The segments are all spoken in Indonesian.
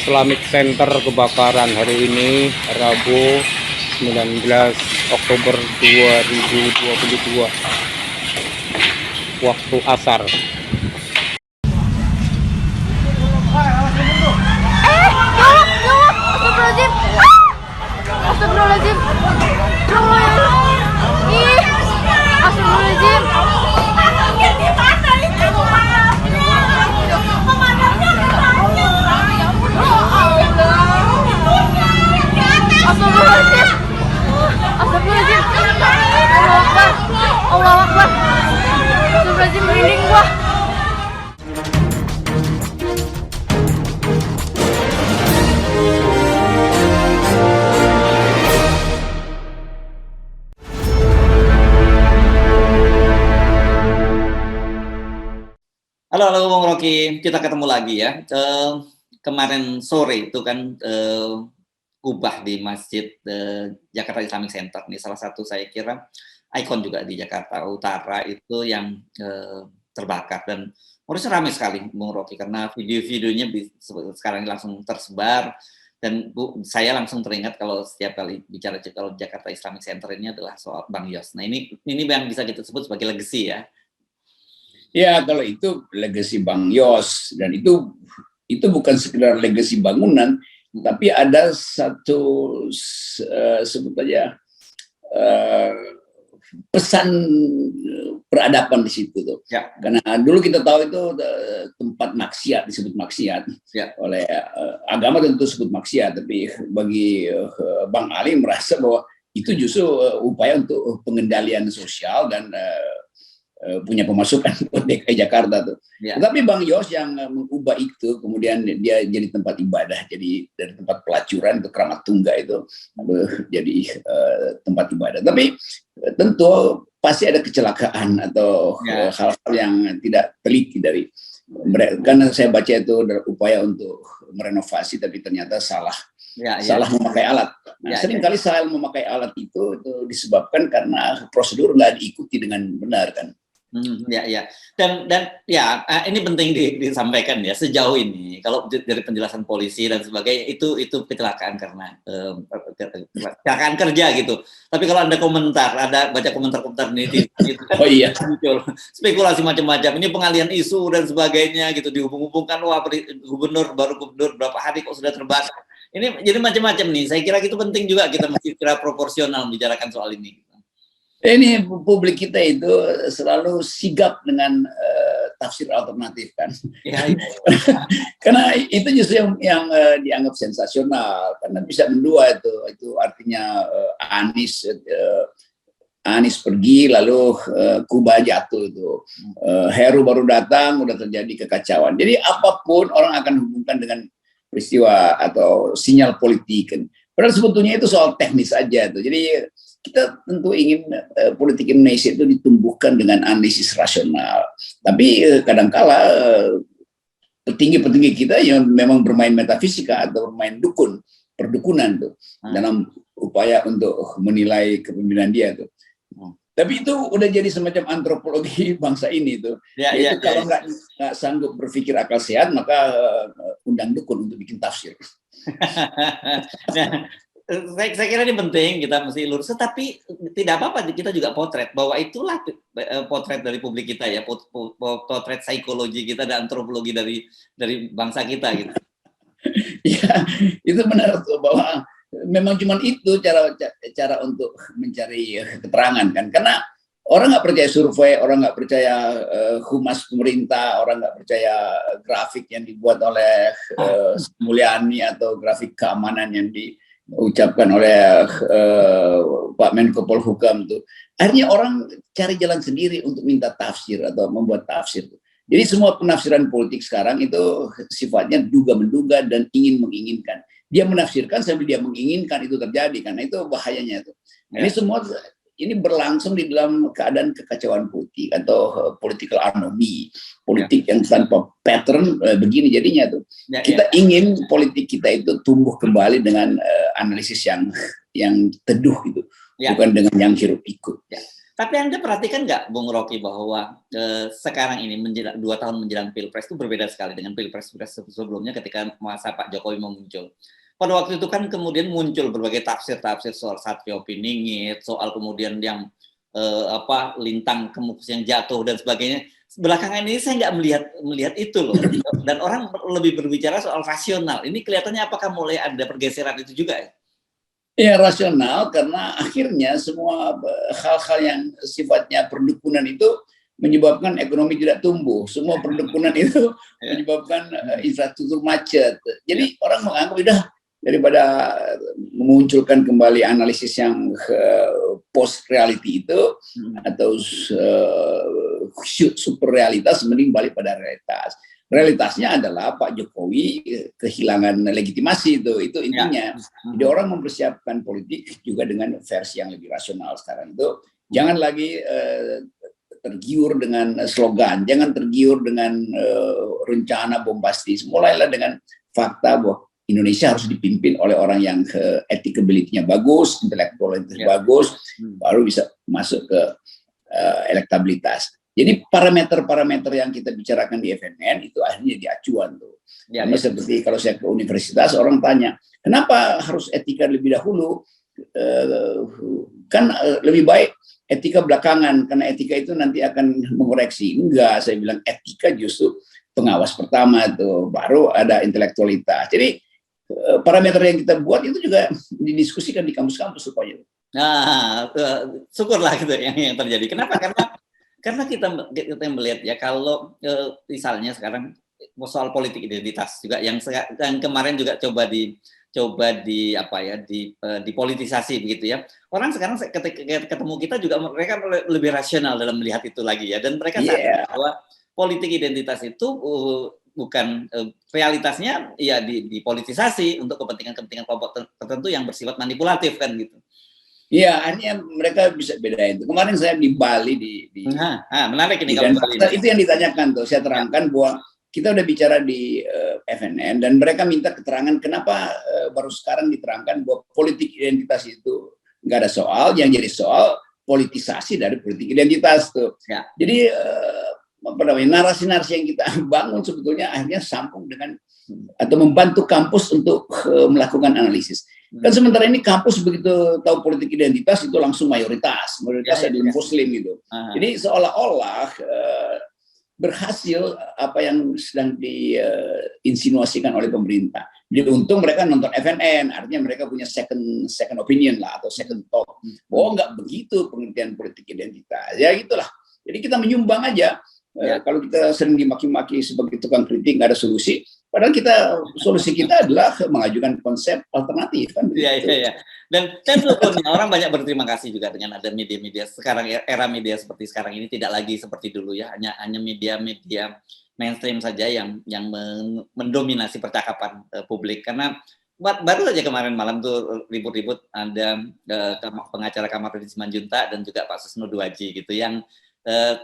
Islamic Center kebakaran hari ini Rabu 19 Oktober 2022 waktu asar. Astagfirullahaladzim. Allah Akbar. Astagfirullahaladzim, merinding gua. Halo Bung Rocky, kita ketemu lagi ya. Kemarin sore itu kan kubah di Masjid Jakarta Islamic Center, nih salah satu saya kira ikon juga di Jakarta Utara itu yang terbakar, dan menurutnya ramai sekali Bung Rocky karena video-videonya sekarang langsung tersebar, dan saya langsung teringat kalau setiap kali bicara kalau Jakarta Islamic Center ini adalah soal Bang Yos. Nah ini yang bisa kita sebut sebagai legacy ya. Ya, kalau itu legasi Bang Yos, dan itu bukan sekedar legasi bangunan, tapi ada satu sebut aja pesan peradaban di situ tuh. Ya. Karena dulu kita tahu itu tempat maksiat, disebut maksiat ya. Oleh agama tentu disebut maksiat, tapi bagi Bang Ali merasa bahwa itu justru upaya untuk pengendalian sosial dan punya pemasukan buat DKI Jakarta tuh. Ya. Tetapi Bang Yos yang mengubah itu, kemudian dia jadi tempat ibadah, jadi dari tempat pelacuran ke Keramat Tungga itu jadi tempat ibadah. Tapi tentu pasti ada kecelakaan atau hal-hal yang tidak teliti dari mereka. Karena saya baca itu upaya untuk merenovasi, tapi ternyata salah memakai alat. Nah, seringkali salah memakai alat itu disebabkan karena prosedur nggak diikuti dengan benar kan. Dan ini penting disampaikan ya, sejauh ini kalau dari penjelasan polisi dan sebagainya itu kecelakaan karena kecelakaan kerja gitu. Tapi kalau Anda baca komentar ini itu kan muncul spekulasi macam-macam. Ini pengalian isu dan sebagainya gitu, dihubung-hubungkan gubernur berapa hari kok sudah terbakar. Ini jadi macam-macam nih. Saya kira itu penting juga kita mesti kira proporsional membicarakan soal ini. Ini publik kita itu selalu sigap dengan tafsir alternatif kan. Karena itu justru yang dianggap sensasional, karena bisa mendua itu artinya Anies pergi lalu Kubah jatuh itu. Heru baru datang udah terjadi kekacauan. Jadi apapun orang akan hubungkan dengan peristiwa atau sinyal politik kan. Padahal sebetulnya itu soal teknis aja tuh. Jadi kita tentu ingin politik Indonesia itu ditumbuhkan dengan analisis rasional. Tapi kadangkala petinggi-petinggi kita yang memang bermain metafisika atau bermain perdukunan tuh dalam upaya untuk menilai kepemimpinan dia tuh. Tapi itu udah jadi semacam antropologi bangsa ini tuh. Kalau nggak sanggup berpikir akal sehat, maka undang dukun untuk bikin tafsir. Saya kira ini penting, kita mesti lurus, tapi tidak apa-apa kita juga potret bahwa itulah potret dari publik kita ya, potret psikologi kita dan antropologi dari bangsa kita gitu. Ya, itu benar tuh, bahwa memang cuma itu cara untuk mencari keterangan kan, karena orang nggak percaya survei, orang nggak percaya humas pemerintah, orang nggak percaya grafik yang dibuat oleh Mulyani atau grafik keamanan yang diucapkan oleh Pak Menko Polhukam tuh. Akhirnya orang cari jalan sendiri untuk minta tafsir atau membuat tafsir. Jadi semua penafsiran politik sekarang itu sifatnya duga-menduga dan ingin-menginginkan. Dia menafsirkan sambil dia menginginkan itu terjadi, karena itu bahayanya tuh. Ini semua ini berlangsung di dalam keadaan kekacauan politik atau political anomy, politik yang tanpa pattern begini jadinya tuh. Kita ingin politik kita itu tumbuh kembali dengan analisis yang teduh gitu, bukan dengan yang hiruk pikuk. Tapi Anda perhatikan nggak, Bung Rocky, bahwa sekarang ini 2 tahun menjelang Pilpres itu berbeda sekali dengan Pilpres sebelumnya ketika masa Pak Jokowi muncul. Pada waktu itu kan kemudian muncul berbagai tafsir-tafsir soal Satrio Piningit, soal kemudian yang lintang kemukus yang jatuh dan sebagainya. Belakangan ini saya nggak melihat itu loh. Dan orang lebih berbicara soal rasional. Ini kelihatannya apakah mulai ada pergeseran itu juga ya? Ya, rasional, karena akhirnya semua hal-hal yang sifatnya perdukunan itu menyebabkan ekonomi tidak tumbuh. Semua perdukunan itu menyebabkan infrastruktur macet. Jadi orang menganggap udah, daripada memunculkan kembali analisis yang post reality itu atau super realitas, mending balik pada realitas. Realitasnya adalah Pak Jokowi kehilangan legitimasi, itu intinya. Jadi orang mempersiapkan politik juga dengan versi yang lebih rasional sekarang itu. Jangan lagi tergiur dengan slogan, jangan tergiur dengan rencana bombastis. Mulailah dengan fakta bahwa Indonesia harus dipimpin oleh orang yang etikability-nya bagus, intelektualitasnya bagus, baru bisa masuk ke elektabilitas. Jadi parameter-parameter yang kita bicarakan di FNN itu akhirnya di acuan tuh. Ya, seperti kalau saya ke universitas, orang tanya, kenapa harus etika lebih dahulu? Kan lebih baik etika belakangan, karena etika itu nanti akan mengoreksi. Enggak, saya bilang etika justru pengawas pertama tuh, baru ada intelektualitas. Jadi parameter yang kita buat itu juga didiskusikan di kampus-kampus supaya. Nah, syukurlah gitu yang terjadi. Kenapa? Karena kita melihat ya, kalau misalnya sekarang soal politik identitas juga yang kemarin juga coba dipolitisasi begitu ya. Orang sekarang ketika ketemu kita juga mereka lebih rasional dalam melihat itu lagi ya, dan mereka sadar bahwa politik identitas itu bukan realitasnya ya dipolitisasi untuk kepentingan kelompok tertentu yang bersifat manipulatif kan gitu. Iya, akhirnya mereka bisa bedain itu. Kemarin saya di Bali menarik ini kalau Bali. Itu yang ditanyakan tuh, saya terangkan bahwa kita udah bicara di FNN dan mereka minta keterangan kenapa baru sekarang diterangkan bahwa politik identitas itu nggak ada soal, yang jadi soal politisasi dari politik identitas tuh. Ya. Jadi narasi-narasi yang kita bangun sebetulnya akhirnya sambung dengan atau membantu kampus untuk melakukan analisis. Kan sementara ini kampus begitu tahu politik identitas itu langsung mayoritas adalah Muslim gitu. Jadi seolah-olah berhasil apa yang sedang diinsinuasikan oleh pemerintah. Jadi untung mereka nonton FNN, artinya mereka punya second opinion lah atau second thought. Oh, nggak begitu pengertian politik identitas. Ya gitulah. Jadi kita menyumbang aja. Kalau kita sering dimaki-maki sebagai tukang kritik nggak ada solusi, padahal solusi kita adalah mengajukan konsep alternatif kan. Iya. Dan sebetulnya orang banyak berterima kasih juga dengan ada media-media sekarang, era media seperti sekarang ini tidak lagi seperti dulu ya, hanya media-media mainstream saja yang mendominasi percakapan publik. Karena baru saja kemarin malam tuh ribut-ribut ada pengacara Kamarudin Simanjuntak dan juga Pak Susno Duaji gitu yang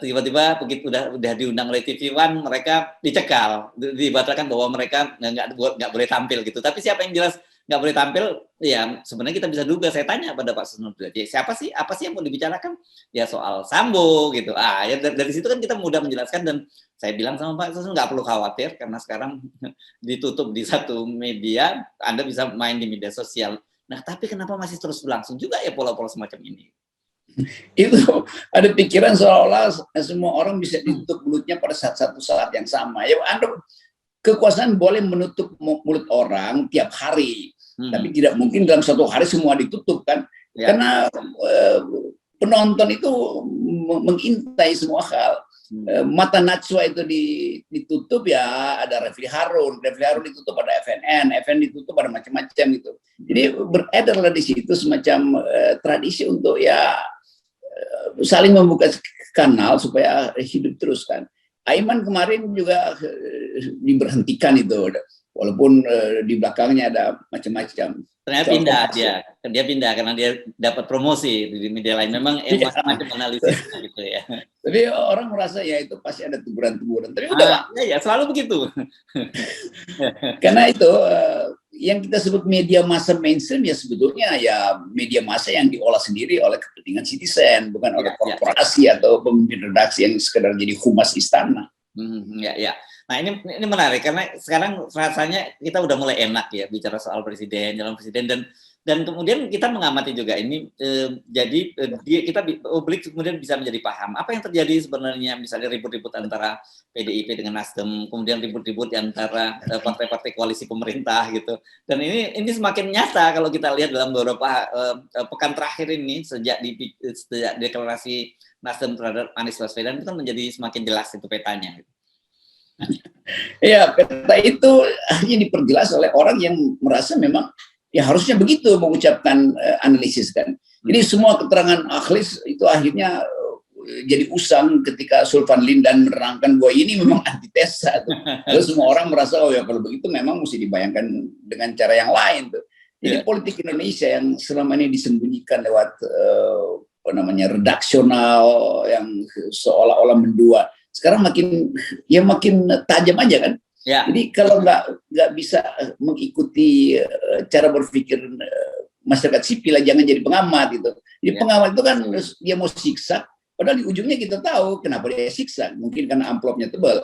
tiba-tiba begitu udah diundang oleh TV One, mereka dicekal, dibatalkan bahwa mereka nggak boleh tampil gitu. Tapi siapa yang jelas nggak boleh tampil? Ya sebenarnya kita bisa duga. Saya tanya pada Pak Susno Duaji, apa sih yang mau dibicarakan? Ya soal Sambo gitu. Ya dari situ kan kita mudah menjelaskan, dan saya bilang sama Pak Susno nggak perlu khawatir karena sekarang ditutup di satu media, Anda bisa main di media sosial. Nah tapi kenapa masih terus berlangsung juga ya pola-pola semacam ini? Itu ada pikiran seolah-olah semua orang bisa ditutup mulutnya pada satu saat yang sama. Ya, kekuasaan boleh menutup mulut orang tiap hari, tapi tidak mungkin dalam satu hari semua ditutup kan? Ya. Karena penonton itu mengintai semua hal. Mata Najwa itu ditutup ya ada Refli Harun ditutup pada FNN ditutup pada macam-macam gitu. Jadi beredarlah di situ semacam tradisi untuk ya saling membuka kanal supaya hidup terus kan. Aiman kemarin juga diberhentikan itu, walaupun di belakangnya ada macam-macam. Ternyata dia pindah karena dia dapat promosi di media lain. Memang macam analisis gitu ya. Tapi orang merasa ya itu pasti ada teguran-teguran. Tapi udah ya selalu begitu. Karena itu yang kita sebut media massa mainstream ya sebetulnya ya media massa yang diolah sendiri oleh kepentingan citizen, bukan oleh korporasi atau pemimpin redaksi yang sekedar jadi humas istana. Ya. Nah ini menarik karena sekarang rasanya kita udah mulai enak ya bicara soal presiden, calon presiden dan kemudian kita mengamati juga ini kita publik kemudian bisa menjadi paham apa yang terjadi sebenarnya, misalnya ribut-ribut antara PDIP dengan Nasdem, kemudian ribut-ribut antara partai-partai koalisi pemerintah gitu. Dan ini semakin nyata kalau kita lihat dalam beberapa pekan terakhir ini sejak deklarasi Nasdem terhadap Anies Baswedan itu kan menjadi semakin jelas itu petanya. Ya, peta itu hanya diperjelas oleh orang yang merasa memang ya harusnya begitu mengucapkan analisis kan. Jadi semua keterangan ahli itu akhirnya jadi usang ketika Sulvan Lindan menerangkan bahwa ini memang antitesa tuh. Lalu semua orang merasa oh ya kalau begitu memang mesti dibayangkan dengan cara yang lain tuh. Jadi politik Indonesia yang selama ini disembunyikan lewat redaksional yang seolah-olah mendua, sekarang makin tajam aja kan. Ya. Jadi kalau nggak bisa mengikuti cara berpikir masyarakat sipil, jangan jadi pengamat gitu. Jadi pengamat itu kan dia mau siksa, padahal di ujungnya kita tahu kenapa dia siksa. Mungkin karena amplopnya tebal.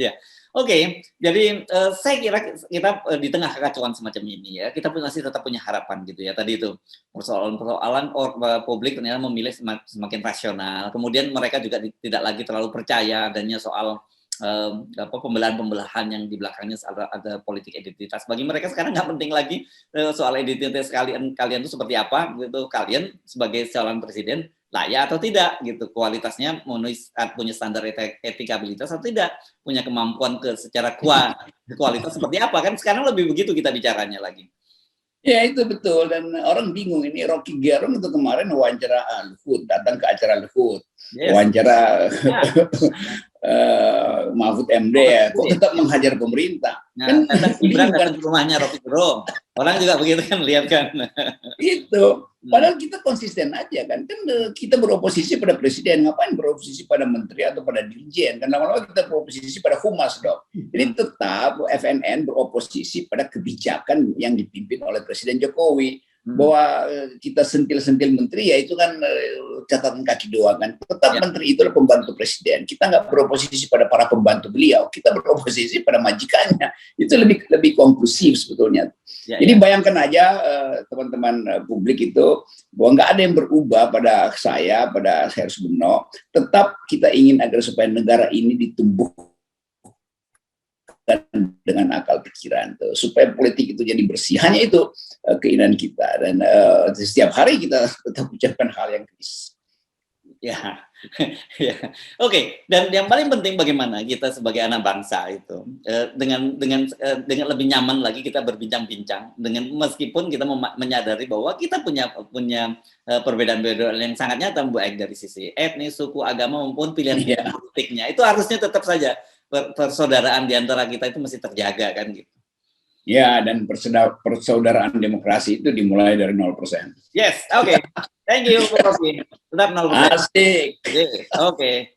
Ya. Oke, jadi saya kira kita di tengah kekacauan semacam ini ya, kita masih tetap punya harapan gitu ya. Tadi itu persoalan publik ternyata memilih semakin rasional. Kemudian mereka juga tidak lagi terlalu percaya adanya soal pembelahan-pembelahan yang di belakangnya ada politik identitas. Bagi mereka sekarang nggak penting lagi soal identitas kalian itu seperti apa gitu. Kalian sebagai calon presiden layak atau tidak gitu, kualitasnya punya standar etikabilitas atau tidak, punya kemampuan secara kualitas seperti apa, kan sekarang lebih begitu kita bicaranya lagi. Ya itu betul, dan orang bingung ini Rocky Gerung itu kemarin wawancara Luhut, datang ke acara Luhut, wawancara Mahfud MD ya, kok tetap menghajar pemerintah. Nah, kan Gibran datang ke rumahnya Rocky Gerung, orang juga begitu kan, lihat kan. Itu, padahal kita konsisten aja kan kita beroposisi pada presiden, ngapain beroposisi pada menteri atau pada dirjen, kan lama-lama kita beroposisi pada humas dong. Jadi tetap FNN beroposisi pada kebijakan yang dipimpin oleh Presiden Jokowi. Bahwa kita sentil-sentil menteri ya itu kan catatan kaki doang kan. Tetap menteri itu adalah pembantu presiden. Kita nggak beroposisi pada para pembantu beliau, kita beroposisi pada majikannya. Itu lebih konklusif sebetulnya. Jadi bayangkan aja teman-teman publik itu bahwa nggak ada yang berubah pada pada Hersbeno. Tetap kita ingin agar supaya negara ini ditumbuhkan dengan akal pikiran tuh, supaya politik itu jadi bersih. Hanya itu keinginan kita, dan setiap hari kita tetap ucapkan hal yang kritis. Ya. Oke. Dan yang paling penting bagaimana kita sebagai anak bangsa itu dengan lebih nyaman lagi kita berbincang-bincang, dengan meskipun kita menyadari bahwa kita punya perbedaan-perbedaan yang sangat nyata, baik dari sisi etnis, suku, agama maupun pilihan politiknya. Itu harusnya tetap saja persaudaraan di antara kita itu mesti terjaga kan gitu. Ya, dan persaudaraan demokrasi itu dimulai dari 0%. Yes, oke. Thank you, Prof. Tetap 0%. Asik. Oke.